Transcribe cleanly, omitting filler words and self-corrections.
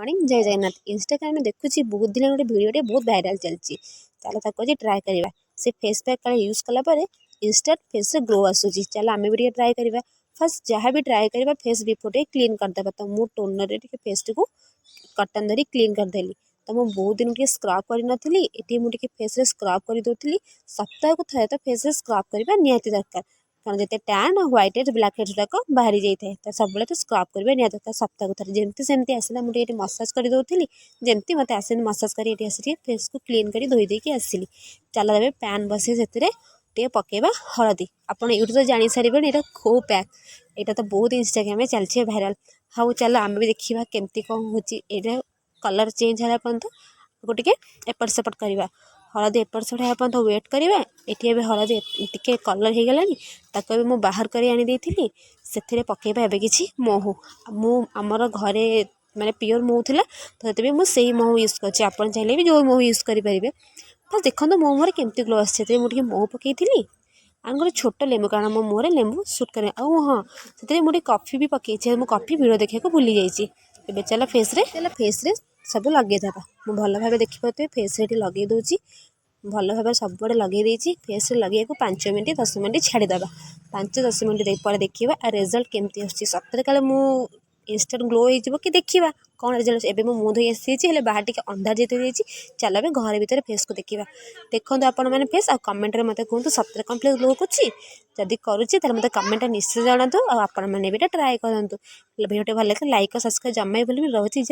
Morning जय Jagannath. Instagram में देखुची बहुत दिन गोटे भिडियोटे बहुत भाइराल चलती। चल ताको आज ट्राए करवा। से फेस पैक का यूज कला पर इंस्टाट फेस रे ग्लो आसूची। चल आम भी ट्राए करवा। फर्स्ट जहाँ भी ट्राए करवा फेस बिफोर टे क्लीन करदे। तो मु टोनर फेस टी को कटन धरी क्लीन करदेली। तो मुझे बहुत दिन टे स्क्रब करी ये मुझे फेस रे स्क्रब कर दूसरी। सप्ताह को थे तो फेस रे स्क्रब करवा निहाती दरकार। कारण जिते टैन व्हाइट हेड्स ब्लैक हेड्स गुड़ाक बाहरी जाए तो सब तो स्क्रब करवा निहाती दरकार। सप्ताह को थे जमती सेमती आसला मुझे ये मसाज कर दूसरी। जमती मत आसे मसाज कर फेस को क्लीन कर धोई देकी आसली। चल तब पैन बसी से पकेबा हलदी। आपड़ यूट्यूब तो जानी सारे ये खो पैक यहाँ तो बहुत इंस्टाग्राम चलती भाइराल। हाँ चल आम भी देखा केमती कौन हो कलर चेंज है टे एपट सेपट करवा। हलदी एपट सेपट है तो वेट करवा। ये हलदी टे कलर हो गलानी ताको भी बाहर कर आनी से पकेबा एबे किछि महू। आमर घरे माने प्योर महू थिला तो से मुझे महू यूज कर। आप चाहिए भी जो महू यूज करेंगे। बस देखो मो मुहर केमती ग्लो आसे मुझे महू पकई थी आ गोटे छोट लेंबू कारण मो मुहर लेंबू सुट करे। हाँ से मुझे कॉफी भी पकई मुझे कॉफी भिडियो देखा भूली जाइए। चल फेस रे सब लगे मुझे भल भाव देखिए फेस रे लगे दूसरी भल भाव सब लगे देती। फेस रे लगे 5 मिनट 10 मिनट छाड़ीदे 5-10 मिनट पर देखा आ रिजल्ट केमती आसुची। सतरे काले मु इंस्टेंट ग्लो हो कि देखा कौन रिजल्ट। एवं मो मुँह धोई आसी बाहर टे अंधार जेते चल ए घर भितर फेस को देखा। देखो आपण मैंने फेस आ कमेंट रे मत कहतु सतरे कौन फेस ग्लो करुँची करुँची मत कमेंट निश्चय जनातु। आपण मैंने भी ट्राए करूँ। भिडियो भल लगे लाइक और सब्सक्राइब जमा भी रोचे।